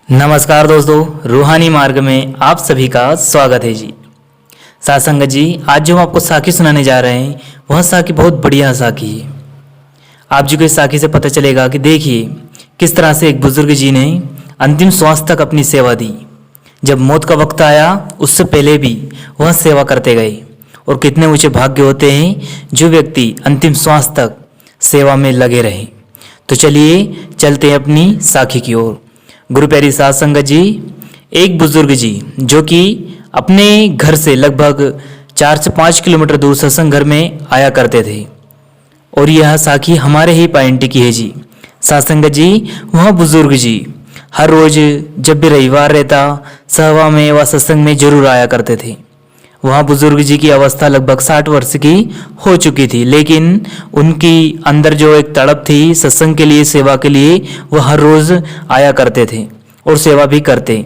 नमस्कार दोस्तों, रूहानी मार्ग में आप सभी का स्वागत है जी। साथ संगत जी, आज जो हम आपको साखी सुनाने जा रहे हैं वह साखी बहुत बढ़िया साखी है। आप जी को इस साखी से पता चलेगा कि देखिए किस तरह से एक बुजुर्ग जी ने अंतिम श्वास तक अपनी सेवा दी। जब मौत का वक्त आया उससे पहले भी वह सेवा करते गए। और कितने ऊंचे भाग्य होते हैं जो व्यक्ति अंतिम श्वास तक सेवा में लगे रहे। तो चलिए चलते हैं अपनी साखी की ओर। गुरु प्यारी साध संगत जी, एक बुजुर्ग जी जो कि अपने घर से लगभग 4 से 5 किलोमीटर दूर सत्संग घर में आया करते थे। और यह साखी हमारे ही पाइंटी की है जी। साध संगत जी, वह बुजुर्ग जी हर रोज जब भी रविवार रहता सभा में व सत्संग में जरूर आया करते थे। वहाँ बुजुर्ग जी की अवस्था लगभग 60 वर्ष की हो चुकी थी, लेकिन उनकी अंदर जो एक तड़प थी सत्संग के लिए, सेवा के लिए, वह हर रोज आया करते थे और सेवा भी करते।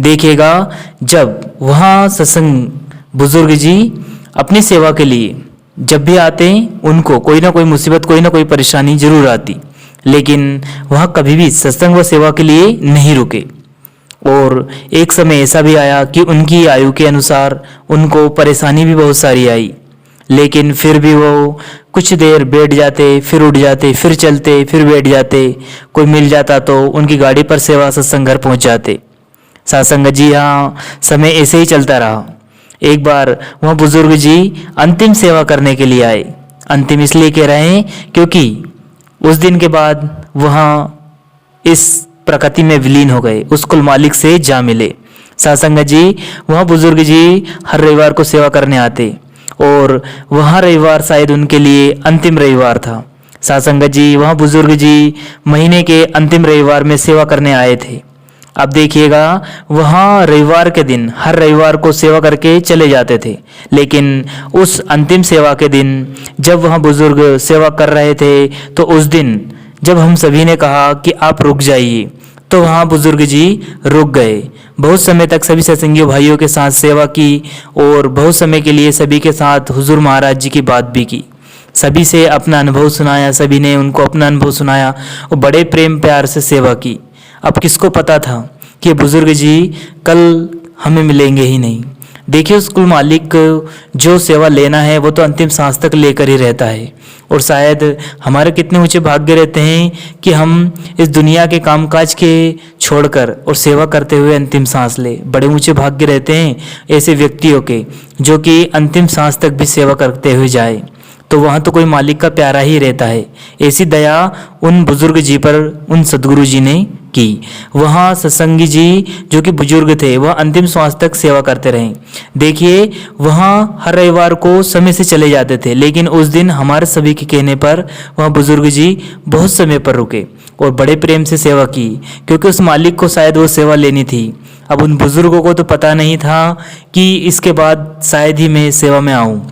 देखिएगा जब वहाँ सत्संग बुजुर्ग जी अपनी सेवा के लिए जब भी आते उनको कोई ना कोई मुसीबत, कोई ना कोई परेशानी जरूर आती, लेकिन वह कभी भी सत्संग व सेवा के लिए नहीं रुके। और एक समय ऐसा भी आया कि उनकी आयु के अनुसार उनको परेशानी भी बहुत सारी आई, लेकिन फिर भी वो कुछ देर बैठ जाते, फिर उठ जाते, फिर चलते, फिर बैठ जाते। कोई मिल जाता तो उनकी गाड़ी पर सेवा सत्संग घर पहुंच जाते। सत्संग जी, हाँ, समय ऐसे ही चलता रहा। एक बार वह बुजुर्ग जी अंतिम सेवा करने के लिए आए। अंतिम इसलिए कह रहे हैं क्योंकि उस दिन के बाद वहाँ इस प्रकृति में विलीन हो गए, उस कुल मालिक से जा मिले। सत्संग जी, वह बुजुर्ग जी हर रविवार को सेवा करने आते और वह रविवार शायद उनके लिए अंतिम रविवार था। सत्संग जी, वह बुजुर्ग जी महीने के अंतिम रविवार में सेवा करने आए थे। अब देखिएगा वहाँ रविवार के दिन हर रविवार को सेवा करके चले जाते थे, लेकिन उस अंतिम सेवा के दिन जब वह बुजुर्ग सेवा कर रहे थे तो उस दिन जब हम सभी ने कहा कि आप रुक जाइए तो वहाँ बुजुर्ग जी रुक गए। बहुत समय तक सभी सत्संगी भाइयों के साथ सेवा की और बहुत समय के लिए सभी के साथ हुजूर महाराज जी की बात भी की। सभी से अपना अनुभव सुनाया, सभी ने उनको अपना अनुभव सुनाया और बड़े प्रेम प्यार से सेवा की। अब किसको पता था कि बुजुर्ग जी कल हमें मिलेंगे ही नहीं। देखिए उस कुल मालिक जो सेवा लेना है वो तो अंतिम सांस तक लेकर ही रहता है। और शायद हमारे कितने ऊंचे भाग्य रहते हैं कि हम इस दुनिया के कामकाज के छोड़कर और सेवा करते हुए अंतिम सांस ले। बड़े ऊंचे भाग्य रहते हैं ऐसे व्यक्तियों के जो कि अंतिम सांस तक भी सेवा करते हुए जाए। तो वहाँ तो कोई मालिक का प्यारा ही रहता है। ऐसी दया उन बुजुर्ग जी पर उन सदगुरु जी ने की। वहाँ सत्संगी जी जो कि बुजुर्ग थे वह अंतिम श्वास तक सेवा करते रहे। देखिए वहाँ हर रविवार को समय से चले जाते थे, लेकिन उस दिन हमारे सभी के कहने पर वह बुजुर्ग जी बहुत समय पर रुके और बड़े प्रेम से सेवा की, क्योंकि उस मालिक को शायद वो सेवा लेनी थी। अब उन बुजुर्गों को तो पता नहीं था कि इसके बाद शायद ही मैं सेवा में आऊँ,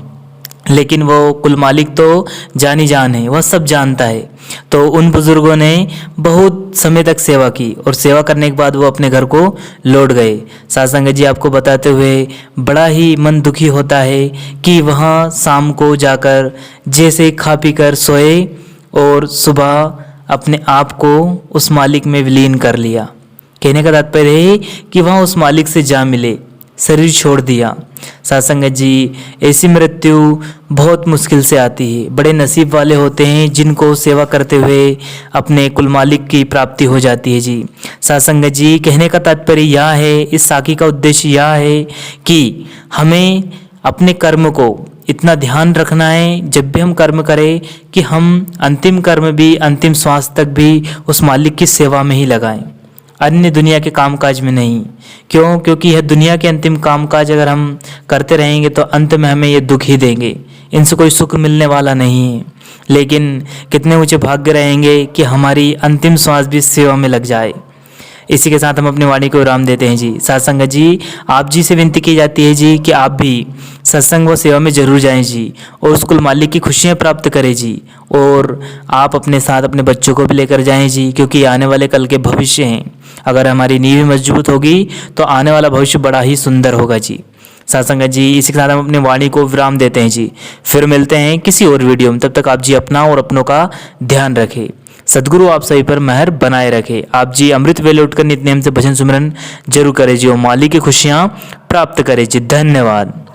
लेकिन वो कुल मालिक तो जानी जान है, वह सब जानता है। तो उन बुजुर्गों ने बहुत समय तक सेवा की और सेवा करने के बाद वो अपने घर को लौट गए। सत्संग जी, आपको बताते हुए बड़ा ही मन दुखी होता है कि वहाँ शाम को जाकर जैसे खा पी कर सोए और सुबह अपने आप को उस मालिक में विलीन कर लिया। कहने का तात्पर्य है कि वहाँ उस मालिक से जा मिले, शरीर छोड़ दिया। सत्संग जी, ऐसी मृत्यु बहुत मुश्किल से आती है। बड़े नसीब वाले होते हैं जिनको सेवा करते हुए अपने कुल मालिक की प्राप्ति हो जाती है जी। सत्संग जी, कहने का तात्पर्य यह है, इस साखी का उद्देश्य यह है कि हमें अपने कर्म को इतना ध्यान रखना है जब भी हम कर्म करें कि हम अंतिम कर्म भी, अंतिम श्वास तक भी उस मालिक की सेवा में ही लगाएं, अन्य दुनिया के कामकाज में नहीं। क्यों? क्योंकि यह दुनिया के अंतिम कामकाज अगर हम करते रहेंगे तो अंत में हमें ये दुख ही देंगे, इनसे कोई सुख मिलने वाला नहीं है। लेकिन कितने ऊंचे भाग्य रहेंगे कि हमारी अंतिम श्वास भी सेवा में लग जाए। इसी के साथ हम अपनी वाणी को विराम देते हैं जी। सत्संग जी, आप जी से विनती की जाती है जी कि आप भी सत्संग व सेवा में जरूर जाएं जी और उस कुल मालिक की खुशियाँ प्राप्त करें जी। और आप अपने साथ अपने बच्चों को भी लेकर जाएं जी, क्योंकि आने वाले कल के भविष्य हैं। अगर हमारी नींव मजबूत होगी तो आने वाला भविष्य बड़ा ही सुंदर होगा जी। सत्संग जी, इसी के साथ हम अपनी वाणी को विराम देते हैं जी। फिर मिलते हैं किसी और वीडियो में। तब तक आप जी अपना और अपनों का ध्यान रखें। सदगुरु आप सभी पर मेहर बनाए रखे। आप जी अमृत वेले उठकर नित्य नेम से भजन सुमरन जरूर करें जी और माली की खुशियाँ प्राप्त करें जी। धन्यवाद।